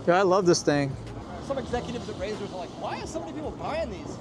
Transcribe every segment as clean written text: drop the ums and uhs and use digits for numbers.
Yeah, I love this thing. Some executives at Razors are like, why are so many people buying these?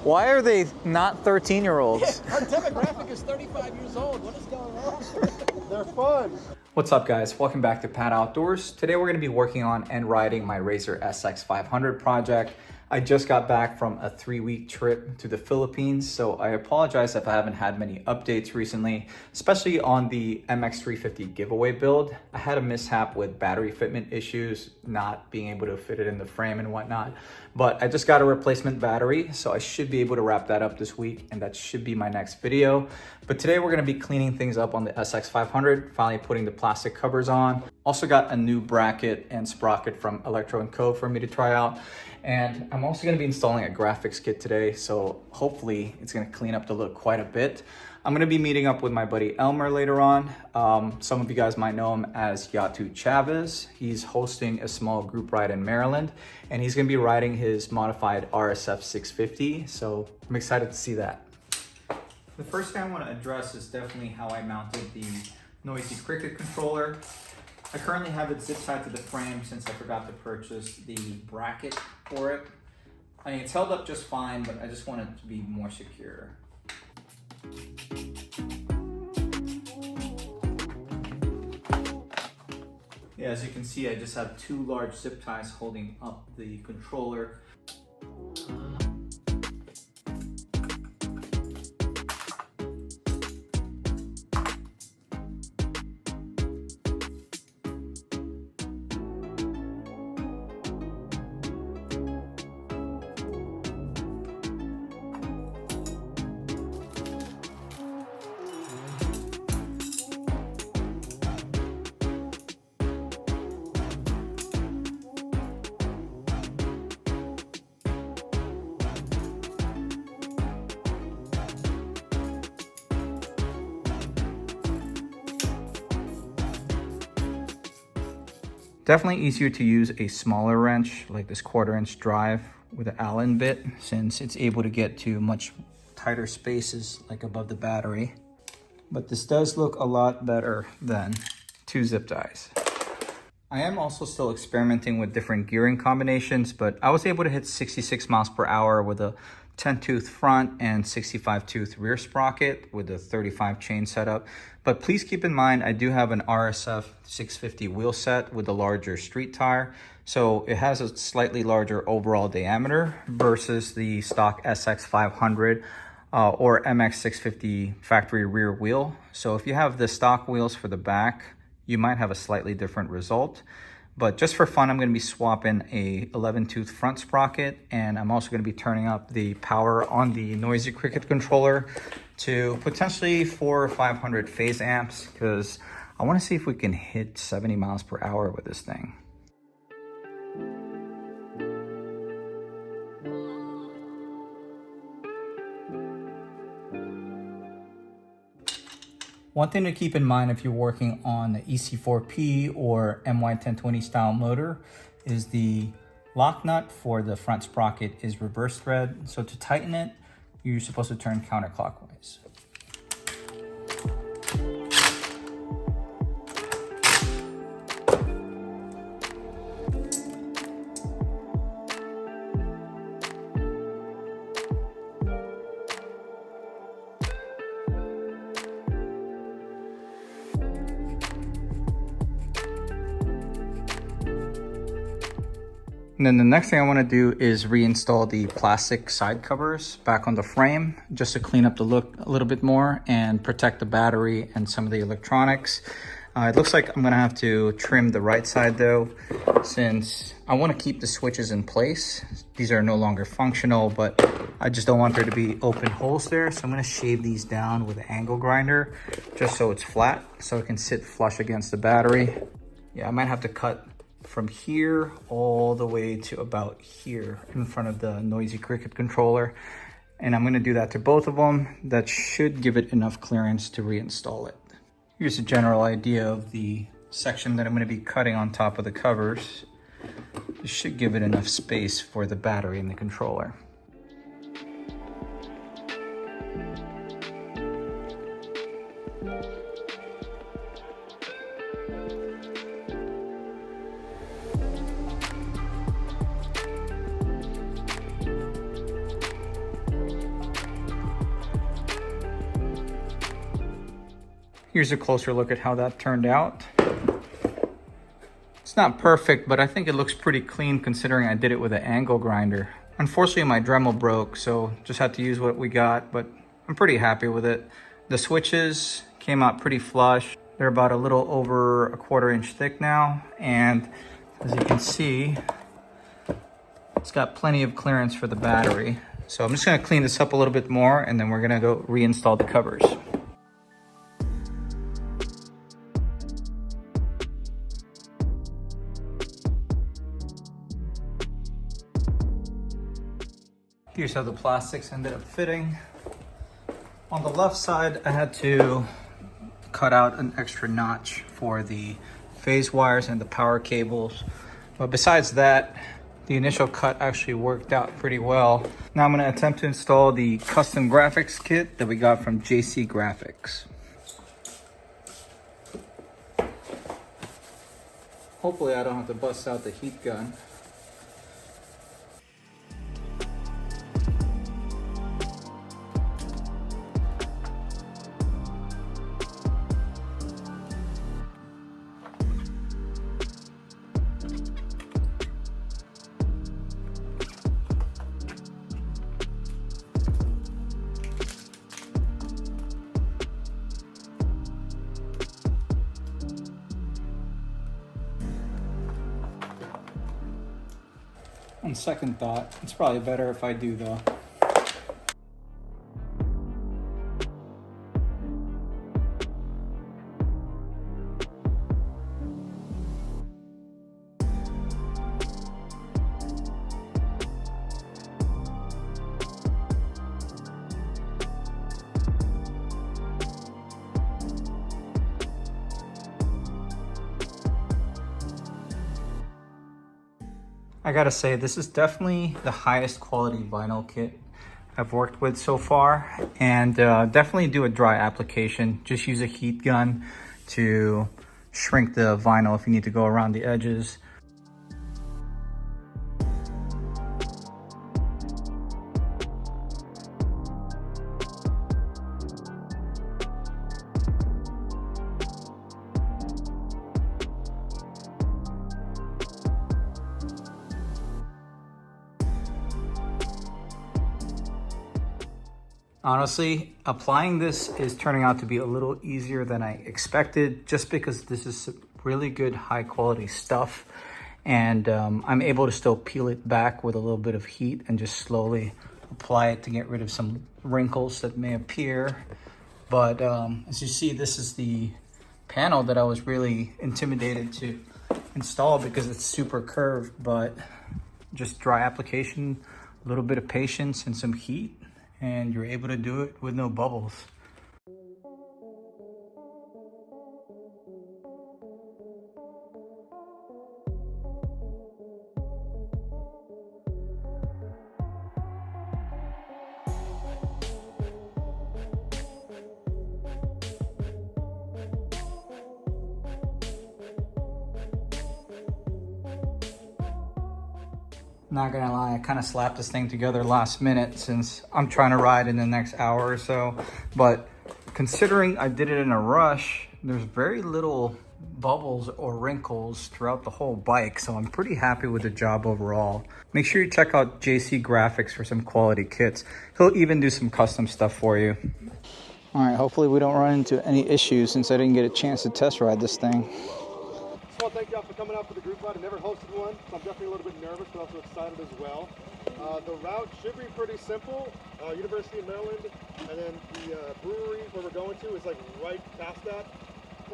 Why are they not 13-year-olds? Our demographic is 35 years old. What is going on? They're fun. What's up, guys? Welcome back to Pat Outdoors. Today we're going to be working on and riding my Razor SX500 project. I just got back from a 3-week trip to the Philippines, so I apologize if I haven't had many updates recently, especially on the MX350 giveaway build. I had a mishap with battery fitment issues, not being able to fit it in the frame and whatnot, but I just got a replacement battery, so I should be able to wrap that up this week, and that should be my next video. But today we're going to be cleaning things up on the SX500, finally putting the plastic covers on. Also got a new bracket and sprocket from Electro & Co for me to try out. And I'm also going to be installing a graphics kit today, so hopefully it's going to clean up the look quite a bit. I'm going to be meeting up with my buddy Elmer later on. Some of you guys might know him as Yatu Chavez. He's hosting a small group ride in Maryland, and he's going to be riding his modified RSF 650, so I'm excited to see that. The first thing I want to address is definitely how I mounted the Noisy Cricket controller. I currently have it zip tied to the frame since I forgot to purchase the bracket for it. I mean, it's held up just fine, but I just want it to be more secure. Yeah, as you can see, I just have 2 large zip ties holding up the controller. Definitely easier to use a smaller wrench like this 1/4" drive with an Allen bit, since it's able to get to much tighter spaces like above the battery. But this does look a lot better than 2 zip ties. I am also still experimenting with different gearing combinations, but I was able to hit 66 miles per hour with a 10-tooth front and 65-tooth rear sprocket with a 35 chain setup. But please keep in mind, I do have an RSF 650 wheel set with a larger street tire. So it has a slightly larger overall diameter versus the stock SX500 or MX650 factory rear wheel. So if you have the stock wheels for the back, you might have a slightly different result. But just for fun, I'm going to be swapping a 11-tooth front sprocket, and I'm also going to be turning up the power on the Noisy Cricket controller to potentially 400 or 500 phase amps, because I want to see if we can hit 70 miles per hour with this thing. One thing to keep in mind if you're working on the EC4P or MY1020 style motor is the lock nut for the front sprocket is reverse thread. So to tighten it, you're supposed to turn counterclockwise. And then the next thing I want to do is reinstall the plastic side covers back on the frame just to clean up the look a little bit more and protect the battery and some of the electronics. It looks like I'm going to have to trim the right side though, since I want to keep the switches in place. These are no longer functional, but I just don't want there to be open holes there. So I'm going to shave these down with an angle grinder just so it's flat, so it can sit flush against the battery. Yeah, I might have to cut from here all the way to about here in front of the Noisy Cricket controller. And I'm going to do that to both of them. That should give it enough clearance to reinstall it. Here's a general idea of the section that I'm going to be cutting on top of the covers. This should give it enough space for the battery and the controller. Here's a closer look at how that turned out. It's not perfect, but I think it looks pretty clean considering I did it with an angle grinder. Unfortunately, my Dremel broke, so just had to use what we got, but I'm pretty happy with it. The switches came out pretty flush. They're about a little over a 1/4 inch thick now, and as you can see, it's got plenty of clearance for the battery. So I'm just gonna clean this up a little bit more, and then we're gonna go reinstall the covers. Here's how the plastics ended up fitting. On the left side, I had to cut out an extra notch for the phase wires and the power cables. But besides that, the initial cut actually worked out pretty well. Now I'm gonna attempt to install the custom graphics kit that we got from JCGraphics. Hopefully I don't have to bust out the heat gun. On second thought, it's probably better if I do though. I gotta say, this is definitely the highest quality vinyl kit I've worked with so far, and definitely do a dry application. Just use a heat gun to shrink the vinyl if you need to go around the edges. Honestly, applying this is turning out to be a little easier than I expected, just because this is really good high quality stuff, and I'm able to still peel it back with a little bit of heat and just slowly apply it to get rid of some wrinkles that may appear. But as you see, this is the panel that I was really intimidated to install because it's super curved, but just dry application, a little bit of patience and some heat, and you're able to do it with no bubbles. Not gonna lie, I kind of slapped this thing together last minute since I'm trying to ride in the next hour or so. But considering I did it in a rush, there's very little bubbles or wrinkles throughout the whole bike. So I'm pretty happy with the job overall. Make sure you check out JCGraphics for some quality kits. He'll even do some custom stuff for you. All right, hopefully we don't run into any issues since I didn't get a chance to test ride this thing. Well, thank y'all for coming out for the group ride. I never hosted one, so I'm definitely a little bit nervous, but also excited as well. The route should be pretty simple. University of Maryland, and then the brewery where we're going to is like right past that.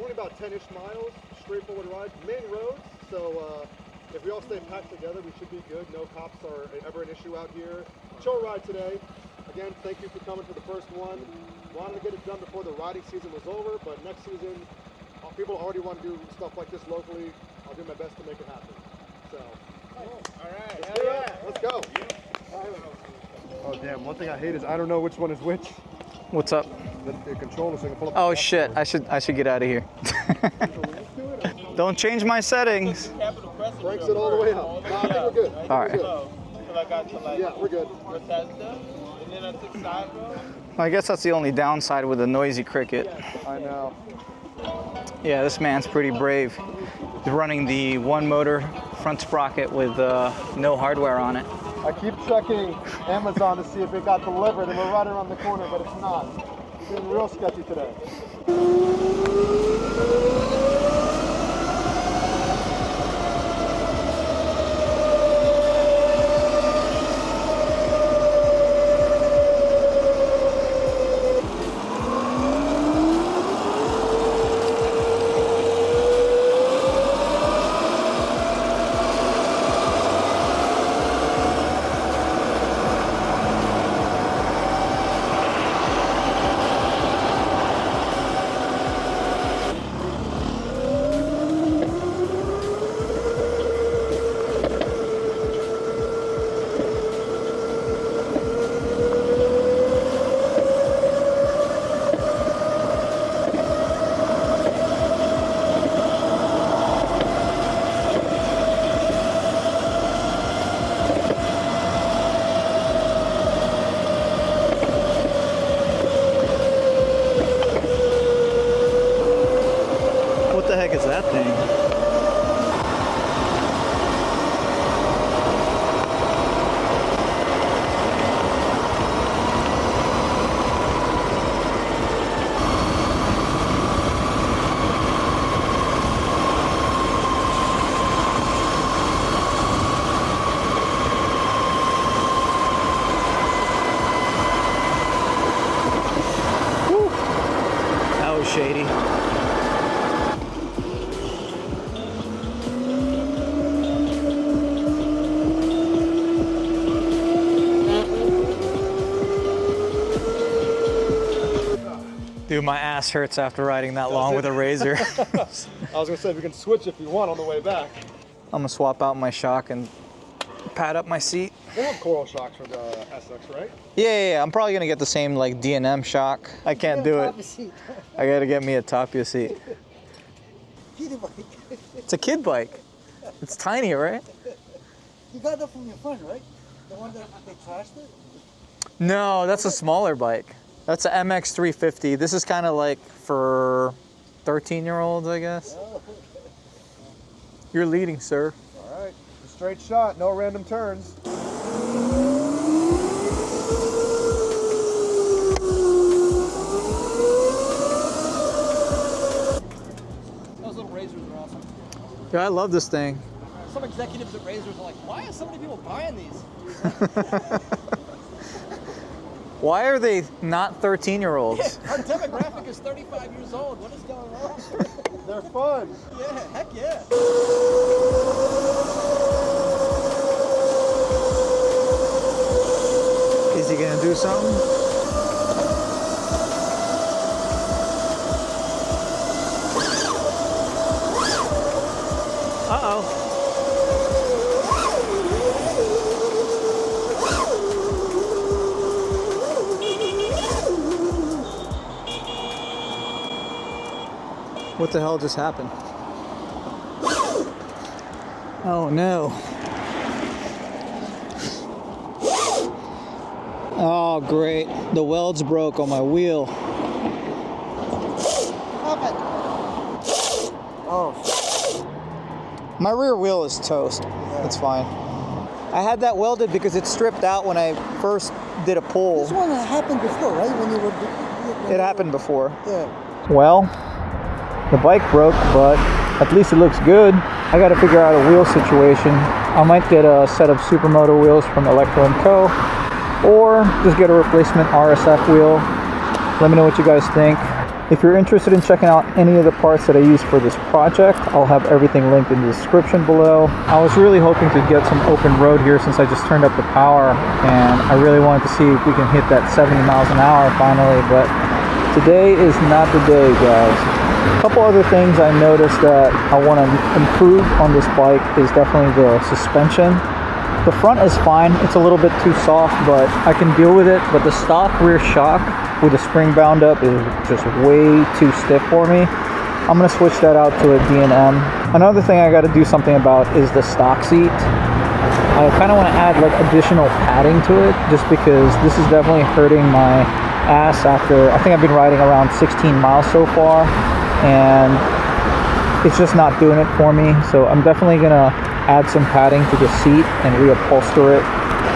Only about 10-ish miles, straightforward ride. Main roads, so if we all stay packed together, we should be good. No cops are ever an issue out here. Chill ride today. Again, thank you for coming for the first one. Wanted to get it done before the riding season was over, but next season, people already want to do stuff like this locally. I'll do my best to make it happen. So, all right, let's go. Oh damn! One thing I hate is I don't know which one is which. What's up? The controller, so I can pull up. Oh shit! I should get out of here. Don't change my settings. Cranks it all the way up. No, I think we're good. All right. So I got to like Yeah, we're good. Bethesda, and then I took side road. I guess that's the only downside with a noisy cricket. I know. Yeah, this man's pretty brave. He's running the one motor front sprocket with no hardware on it. I keep checking Amazon to see if it got delivered, and we're right around the corner, but it's not. It's been real sketchy today. What the heck is that thing? Whew. That was shady. Dude, my ass hurts after riding that long with a Razor. I was gonna say we can switch if you want on the way back. I'm gonna swap out my shock and pad up my seat. They have coral shocks for the SX, right? Yeah. I'm probably gonna get the same like D&M shock. I can't do it. I gotta get me a Tapia seat. It's a kid bike. It's tiny, right? You got that from your friend, right? The one that they trashed it? No, that's a smaller bike. That's an MX350. This is kind of like for 13-year-olds, I guess. You're leading, sir. All right, a straight shot, no random turns. Those little Razors are awesome. Yeah, I love this thing. Some executives at Razors are like, why are so many people buying these? Why are they not 13-year-olds? Our demographic is 35 years old. What is going on? They're fun. Yeah, heck yeah. Is he gonna do something? Uh-oh. What the hell just happened? Oh no. Oh great, the weld's broke on my wheel. Oh, My rear wheel is toast. It's fine. I had that welded because it stripped out when I first did a pull. this one happened before, right? When you were. It happened before. Yeah. Well, the bike broke, but at least it looks good. I gotta figure out a wheel situation. I might get a set of SuperMoto wheels from Electro & Co. or just get a replacement RSF wheel. Let me know what you guys think. If you're interested in checking out any of the parts that I use for this project, I'll have everything linked in the description below. I was really hoping to get some open road here since I just turned up the power, and I really wanted to see if we can hit that 70 miles an hour finally, but today is not the day, guys. A couple other things I noticed that I want to improve on this bike is definitely the suspension. The front is fine, it's a little bit too soft, but I can deal with it. But the stock rear shock with the spring bound up is just way too stiff for me. I'm gonna switch that out to a D&M. Another thing I gotta do something about is the stock seat. I kind of want to add like additional padding to it just because this is definitely hurting my ass after, I think I've been riding around 16 miles so far, and it's just not doing it for me. So I'm definitely gonna add some padding to the seat and reupholster it,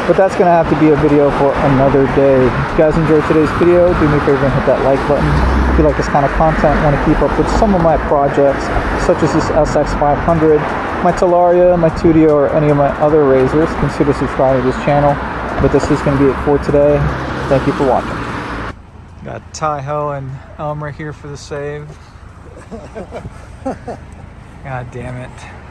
but that's gonna have to be a video for another day. If you guys enjoyed today's video, do me a favor and hit that like button. If you like this kind of content, want to keep up with some of my projects, such as this SX500, my Talaria, my Tudio, or any of my other razors, consider subscribing to this channel. But this is going to be it for today. Thank you for watching. Got Ty-Ho and Elmer here for the save. God damn it.